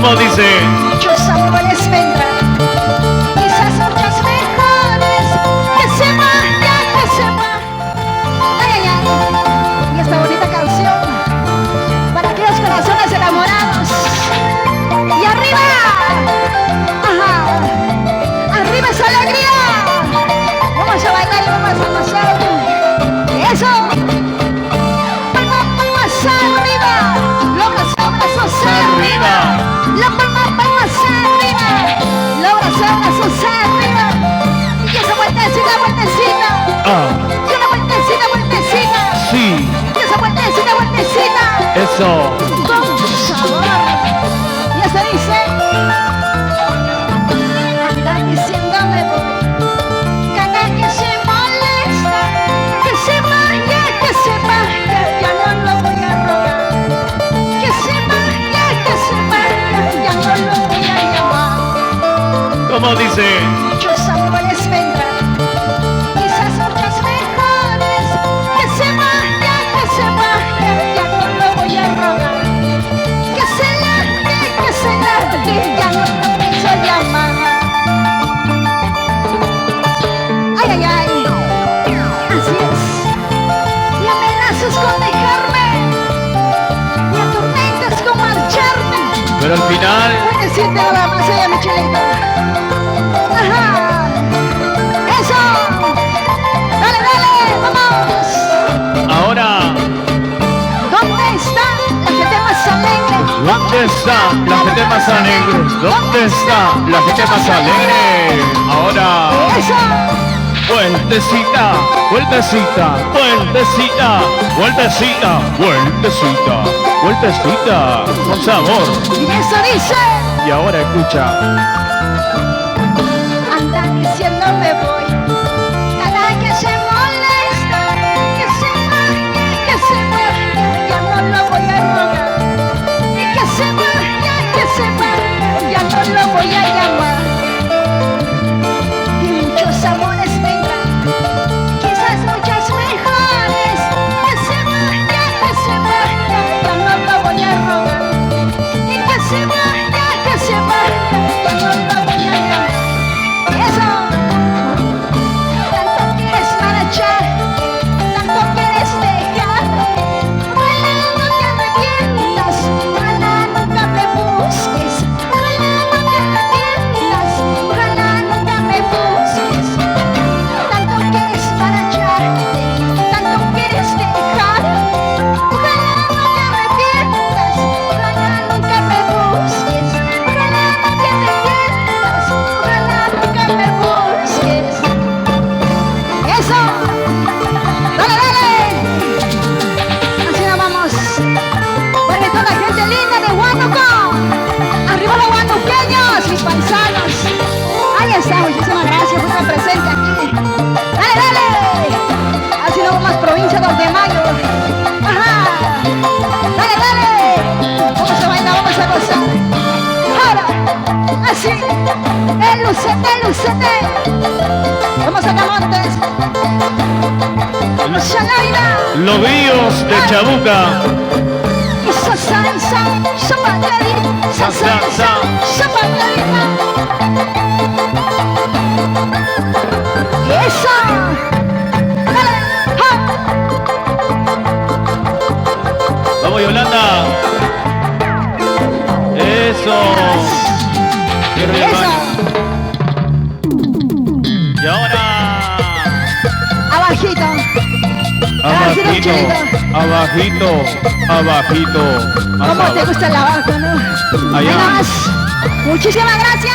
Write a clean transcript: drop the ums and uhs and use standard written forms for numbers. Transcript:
¿Cómo dice? Muchos amores vendrán, quizás muchos mejores, que se vaya, que se vaya. Ay, ay, ay. Y esta bonita canción para aquellos corazones enamorados. Y arriba, ajá, arriba esa alegría. Vamos a bailar y vamos a pasar. Eso. Palmas arriba, los brazos arriba. La palmas arriba, los brazos arriba. Y esa vueltecita, vueltecita. Y una vueltecita, vueltecita. Sí. Y esa vueltecita, vueltecita. Eso. Con sabor. Y eso dice. Anda diciéndome voy. Cada que se molesta, que se vaya, ya no lo voy a rogar. Que se vaya, ya no lo voy a llamar. ¿Cómo dice? Muchos amores vendrán, quizás muchos mejores. Que se vaya, ya no lo voy a rogar. Que se largue, ya no lo pienso llamar. Ay, ay, ay, así es. Y amenazas con dejarme, y atormentas con marcharme. Pero al final, Voy a decirte nada más, ella mi chilito. Ajá, eso. Dale, dale, vamos. ahora, ¿Dónde está la gente más alegre? ¿dónde está la gente más alegre? ¿Dónde está la gente más alegre? Ahora, Eso. vueltecita, vueltecita, vueltecita, vueltecita, vueltecita, vueltecita, con sabor. Y eso dice. Y ahora escucha. Anda diciéndome voy. Cada que se molesta, que se vaya, ya no lo voy a rogar. Y que se vaya, ya no lo voy a llamar. Y muchos amores vendrán, quizás muchos mejores. Que se vaya, ya no lo voy a rogar. Y que se vaya, ya no lo voy a llamar. Eso, tanto quieres marchar, tanto quieres dejar. Ojalá no te arrepientas, ojalá nunca me busques. Ojalá no te arrepientas, ojalá nunca me busques. Tanto quieres marchar, tanto quieres dejar. Ojalá no te arrepientas, ojalá nunca me busques. Ojalá no te arrepientas, ojalá nunca me busques. Eso, dale, dale. Así nos vamos. Para toda la gente linda de Huánuco. Arriba los huanuqueños, mis paisanos. Ahí está, muchísimas gracias por estar presente aquí. Dale, dale. Así nos vamos, provincia 2 de Mayo. Ajá. Dale, dale. Vamos a bailar, vamos a gozar. Ahora, así. Lucete. Vamos a Camontes. Vamos a la vida. Los ríos de Chabuca. Y eso. Dale. Vamos, Yolanda. Eso. Qué Eso. Y ahora, Abajito. abajito, abajito, abajito. Más ¿Cómo te abajo. gusta el abajo, no? Allá. Nada más. Muchísimas gracias.